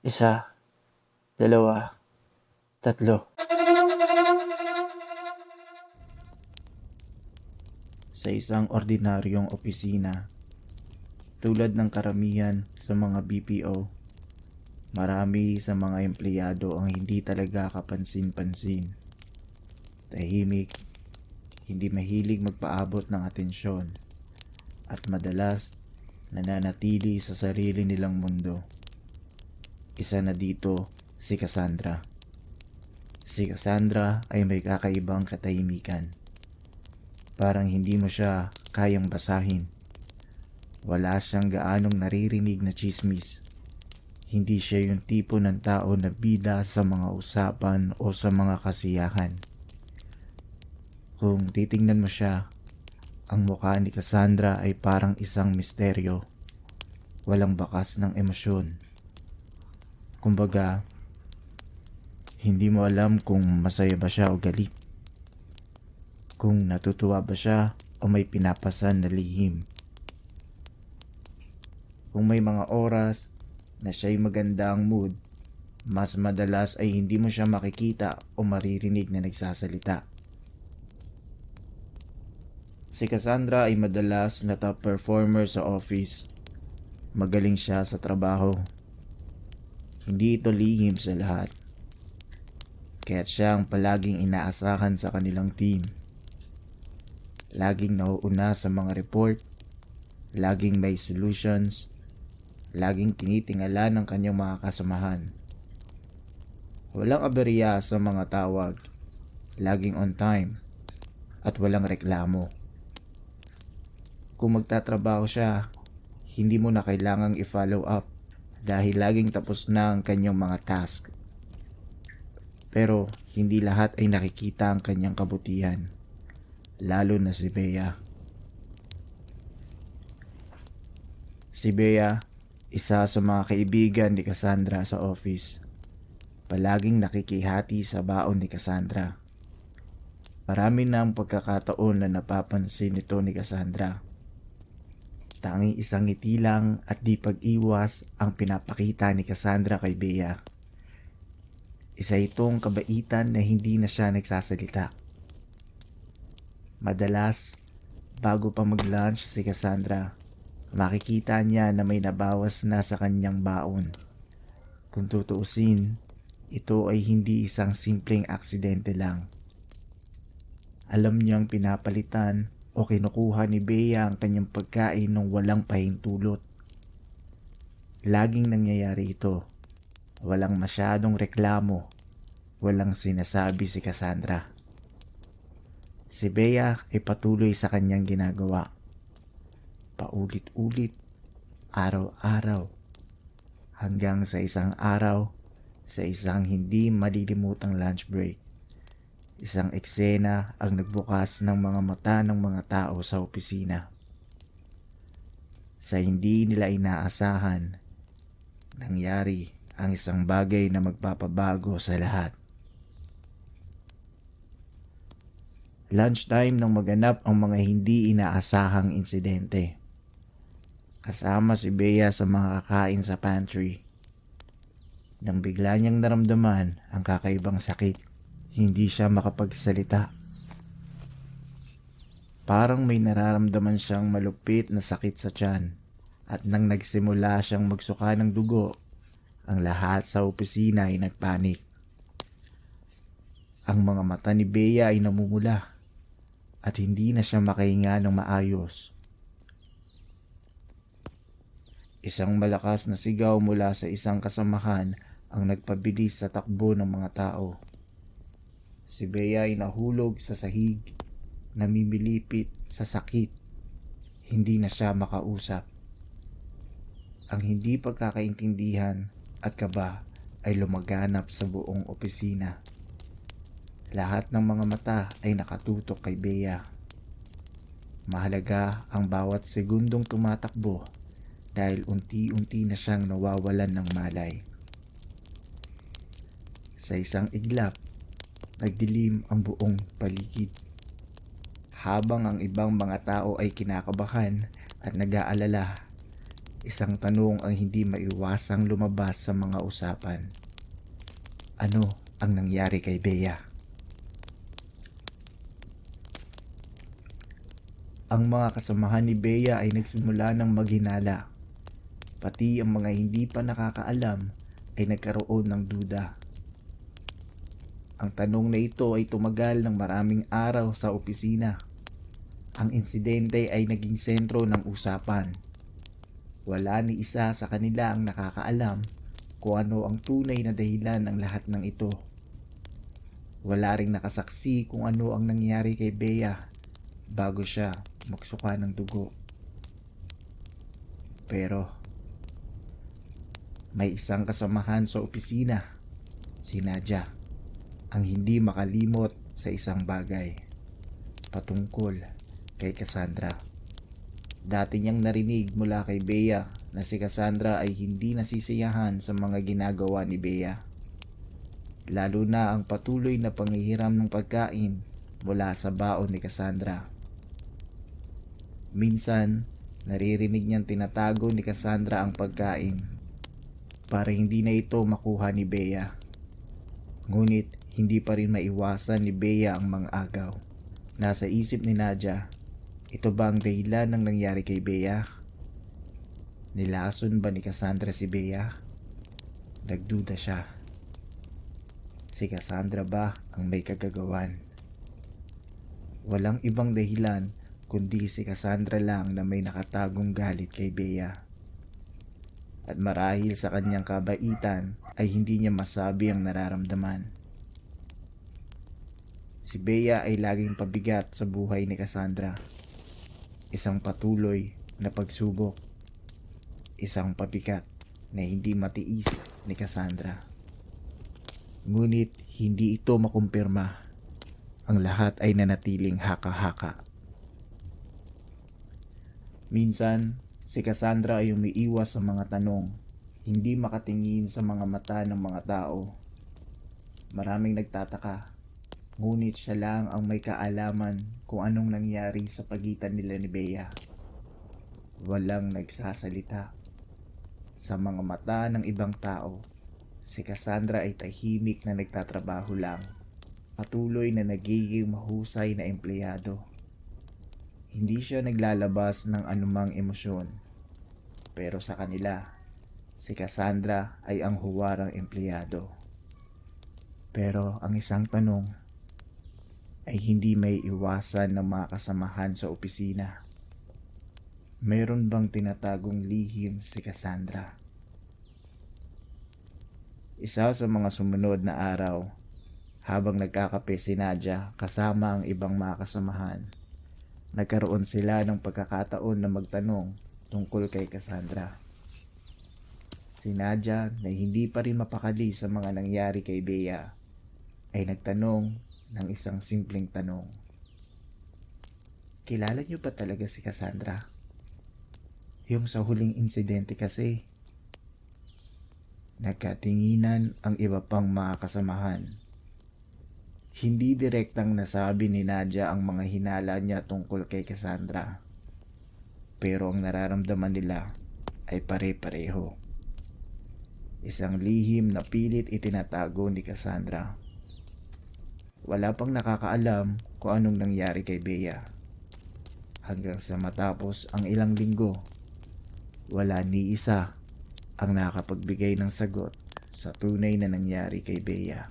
Isa, dalawa, tatlo. Sa isang ordinaryong opisina, tulad ng karamihan sa mga BPO, marami sa mga empleyado ang hindi talaga kapansin-pansin. Tahimik, hindi mahilig magpaabot ng atensyon, at madalas nananatili sa sarili nilang mundo. Isa na dito si Cassandra. Si Cassandra ay may kakaibang katahimikan. Parang hindi mo siya kayang basahin. Wala siyang gaanong naririnig na chismis. Hindi siya yung tipo ng tao na bida sa mga usapan o sa mga kasiyahan. Kung titingnan mo siya, ang mukha ni Cassandra ay parang isang misteryo. Walang bakas ng emosyon. Kumbaga, hindi mo alam kung masaya ba siya o galit. Kung natutuwa ba siya o may pinapasan na lihim. Kung may mga oras na siya'y maganda ang mood, mas madalas ay hindi mo siya makikita o maririnig na nagsasalita. Si Cassandra ay madalas na top performer sa office. Magaling siya sa trabaho. Hindi ito lihim sa lahat. Kaya't siya ang palaging inaasahan sa kanilang team. Laging nauuna sa mga report, laging may solutions, laging tinitingala ng kanyang mga kasamahan. Walang aberya sa mga tawag, laging on time, at walang reklamo. Kung magtatrabaho siya, hindi mo na kailangang i-follow up dahil laging tapos na ang kanyang mga task. Pero hindi lahat ay nakikita ang kanyang kabutihan, lalo na si Bea. Si Bea, isa sa mga kaibigan ni Cassandra sa office. Palaging nakikihati sa baon ni Cassandra. Marami na ang pagkakataon na napapansin nito ni Cassandra. Tanging isang ngiti lang at di pag-iwas ang pinapakita ni Cassandra kay Bea. Isa itong kabaitan na hindi na siya nagsasalita. Madalas, bago pa mag-lunch si Cassandra, makikita niya na may nabawas na sa kanyang baon. Kung tutuusin, ito ay hindi isang simpleng aksidente lang. Alam niyang pinapalitan o kinukuha ni Bea ang kanyang pagkain nang walang pahintulot. Laging nangyayari ito. Walang masyadong reklamo. Walang sinasabi si Cassandra. Si Bea ay patuloy sa kanyang ginagawa. Paulit-ulit, araw-araw, hanggang sa isang araw, sa isang hindi malilimutang lunch break. Isang eksena ang nagbukas ng mga mata ng mga tao sa opisina. Sa hindi nila inaasahan, nangyari ang isang bagay na magpapabago sa lahat. Lunchtime nang maganap ang mga hindi inaasahang insidente. Kasama si Bea sa mga kakain sa pantry. Nang bigla niyang naramdaman ang kakaibang sakit, hindi siya makapagsalita. Parang may nararamdaman siyang malupit na sakit sa tiyan, at nang nagsimula siyang magsuka ng dugo, ang lahat sa opisina ay nagpanik. Ang mga mata ni Bea ay namumula at hindi na siya makahinga ng maayos. Isang malakas na sigaw mula sa isang kasamahan ang nagpabilis sa takbo ng mga tao. Si Bea ay nahulog sa sahig, namimilipit sa sakit. Hindi na siya makausap. Ang hindi pagkakaintindihan at kaba ay lumaganap sa buong opisina. Lahat ng mga mata ay nakatutok kay Bea. Mahalaga ang bawat segundong tumatakbo dahil unti-unti na siyang nawawalan ng malay. Sa isang iglap, nagdilim ang buong paligid. Habang ang ibang mga tao ay kinakabahan at nag-aalala, Isang tanong ang hindi maiwasang lumabas sa mga usapan. Ano ang nangyari kay Bea? Ang mga kasamahan ni Bea ay nagsimula ng maghinala. Pati ang mga hindi pa nakakaalam ay nagkaroon ng duda. Ang tanong na ito ay tumagal ng maraming araw sa opisina. Ang insidente ay naging sentro ng usapan. Wala ni isa sa kanila ang nakakaalam kung ano ang tunay na dahilan ng lahat ng ito. Wala ring nakasaksi kung ano ang nangyari kay Bea bago siya magsuka ng dugo. Pero may isang kasamahan sa opisina, si Nadia, ang hindi makalimot sa isang bagay patungkol kay Cassandra. Dati niyang narinig mula kay Bea na si Cassandra ay hindi nasisiyahan sa mga ginagawa ni Bea. Lalo na ang patuloy na panghihiram ng pagkain mula sa baon ni Cassandra. Minsan, naririnig niyang tinatago ni Cassandra ang pagkain para hindi na ito makuha ni Bea. Ngunit hindi pa rin maiwasan ni Bea ang mga agaw. Nasa isip ni Nadia, ito ba ang dahilan ng nangyari kay Bea? Nilason ba ni Cassandra si Bea? Nagduda siya. Si Cassandra ba ang may kagagawan? Walang ibang dahilan kundi si Cassandra lang na may nakatagong galit kay Bea. At marahil sa kanyang kabaitan ay hindi niya masabi ang nararamdaman. Si Bea ay laging pabigat sa buhay ni Cassandra. Isang patuloy na pagsubok. Isang pabigat na hindi matiis ni Cassandra. Ngunit hindi ito makumpirma. Ang lahat ay nanatiling haka-haka. Minsan, si Cassandra ay umiiwas sa mga tanong, hindi makatingin sa mga mata ng mga tao. Maraming nagtataka, ngunit siya lang ang may kaalaman kung anong nangyari sa pagitan nila ni Bea. Walang nagsasalita. Sa mga mata ng ibang tao, si Cassandra ay tahimik na nagtatrabaho lang, patuloy na nagiging mahusay na empleyado. Hindi siya naglalabas ng anumang emosyon. Pero sa kanila, si Cassandra ay ang huwarang empleyado. Pero ang isang tanong ay hindi may iwasan ng mga kasamahan sa opisina. Mayroon bang tinatagong lihim si Cassandra? Isa sa mga sumunod na araw, habang nagkakape si Nadia kasama ang ibang mga kasamahan, nagkaroon sila ng pagkakataon na magtanong tungkol kay Cassandra. Si Nadia na hindi pa rin mapakali sa mga nangyari kay Bea ay nagtanong ng isang simpleng tanong. Kilala niyo ba talaga si Cassandra? Yung sa huling insidente kasi. Nagkatinginan ang iba pang mga kasamahan. Hindi direktang nasabi ni Nadia ang mga hinala niya tungkol kay Cassandra. Pero ang nararamdaman nila ay pare-pareho. Isang lihim na pilit itinatago ni Cassandra. Wala pang nakakaalam kung anong nangyari kay Bea. Hanggang sa matapos ang ilang linggo, wala ni isa ang nakapagbigay ng sagot sa tunay na nangyari kay Bea.